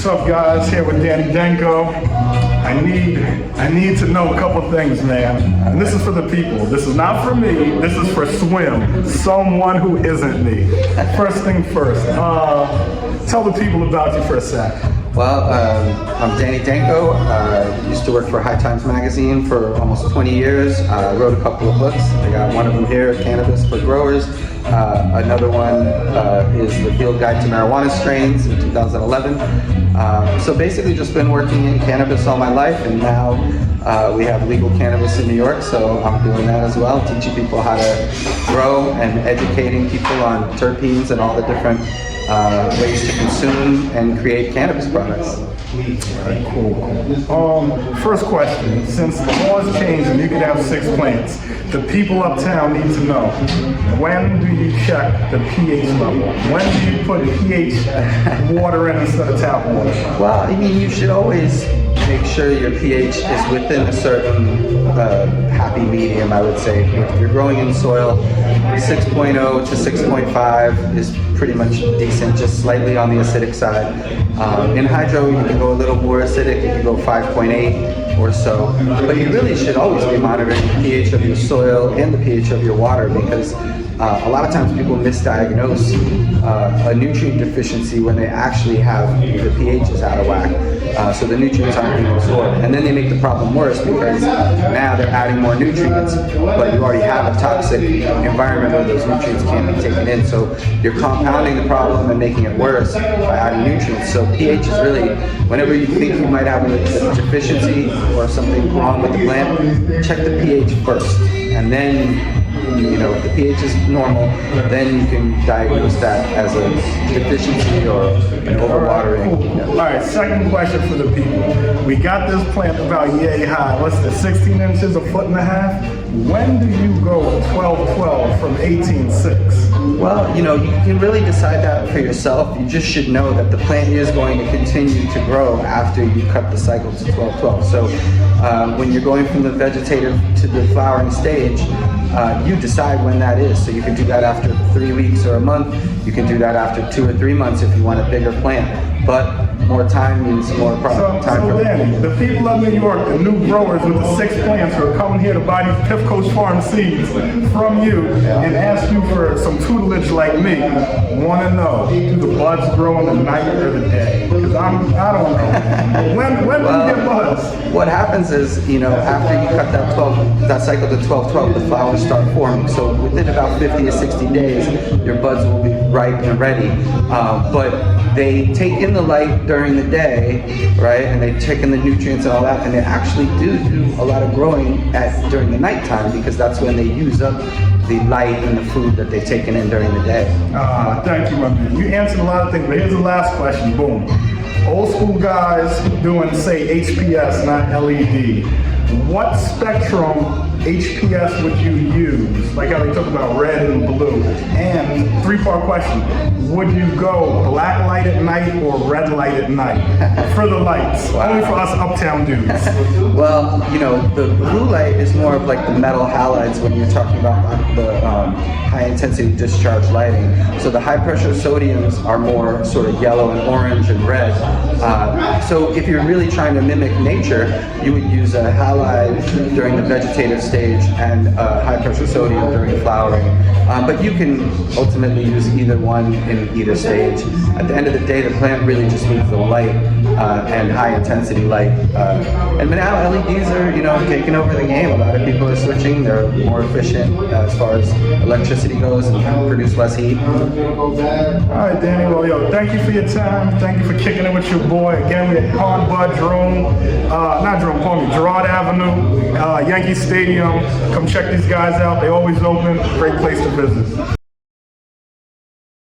What's up, guys? Here with Danko. I need to know a couple things, man. And this is for the people. This is not for me. This is for Swim, someone who isn't me. First thing first. Tell the people about you for a sec. Well, I'm Danko. Used to work for High Times magazine for almost 20 years. Wrote a couple of books. I got one of them here, Cannabis for Growers. Another one is The Field Guide to Marijuana Strains in 2011. So basically just been working in cannabis all my life, and now we have legal cannabis in New York, so I'm doing that as well, teaching people how to grow and educating people on terpenes and all the different ways to consume and create cannabis products. Right, cool. First question, since the laws changed and you could have 6 plants, the people uptown need to know, when do you check the pH level? When do you put pH water in instead of tap water? Well, I mean, you should always make sure your pH is within a certain happy medium, I would say. If you're growing in soil, 6.0 to 6.5 is pretty much decent, just slightly on the acidic side. In hydro, you can go a little more acidic, you can go 5.8 or so. But you really should always be monitoring the pH of your soil and the pH of your water, because a lot of times people misdiagnose a nutrient deficiency when they actually have the pH is out of whack. So the nutrients aren't being absorbed. And then they make the problem worse because now they're adding more nutrients, but you already have a toxic environment where those nutrients can't be taken in. So you're compounding the problem and making it worse by adding nutrients. So pH is really, whenever you think you might have a deficiency or something wrong with the plant, check the pH first. And then, you know, if the pH is normal, then you can diagnose that as a deficiency or an overwatering. All right, second question for the people. We got this plant about yay high. What's this, 16 inches, 1.5 feet? When do you go 12-12 from 18-6? Well, you know, you can really decide that for yourself. You just should know that the plant is going to continue to grow after you cut the cycle to 12-12. So when you're going from the vegetative to the flowering stage, you decide when that is. So you can do that after 3 weeks or a month. You can do that after 2 or 3 months if you want a bigger plant. But more time means more product. So Danny, the people of New York, the new growers with the 6 plants who are coming here to buy these Pif Coach Farm seeds from you and ask you for some tutelage like me, want to know, do the buds grow in the night or the day? Because I don't know. When do you get buds? What happens is, you know, after you cut that cycle to 12-12, the flowers start forming. So within about 50 to 60 days, your buds will be ripe and ready. But they take in the light during the day, right? And they take in the nutrients and all that, and they actually do a lot of growing during the nighttime, because that's when they use up the light and the food that they've taken in during the day. Thank you, my man. You answered a lot of things, but here's the last question. Boom. Old school guys doing, say, HPS, not LED. What spectrum HPS would you use? Like how they talk about red and blue. And 3-part question. Would you go black light at night or red light at night? For the lights. Wow. Only for us uptown dudes. Well, you know, the blue light is more of like the metal halides when you're talking about the high intensity discharge lighting. So the high pressure sodiums are more sort of yellow and orange and red. So if you're really trying to mimic nature, you would use a halide during the vegetative stage and high pressure sodium during flowering. But you can ultimately use either one in either stage. At the end of the day, the plant really just needs the light and high intensity light. And now LEDs are, you know, taking over the game. A lot of people are switching. They're more efficient as far as electricity goes and produce less heat. All right, Danny. Well, yo, thank you for your time. Thank you for kicking it with your boy. Again, we're at Conbud, Gerard Avenue, Yankee Stadium. Come check these guys out. They're always open. Great place to visit.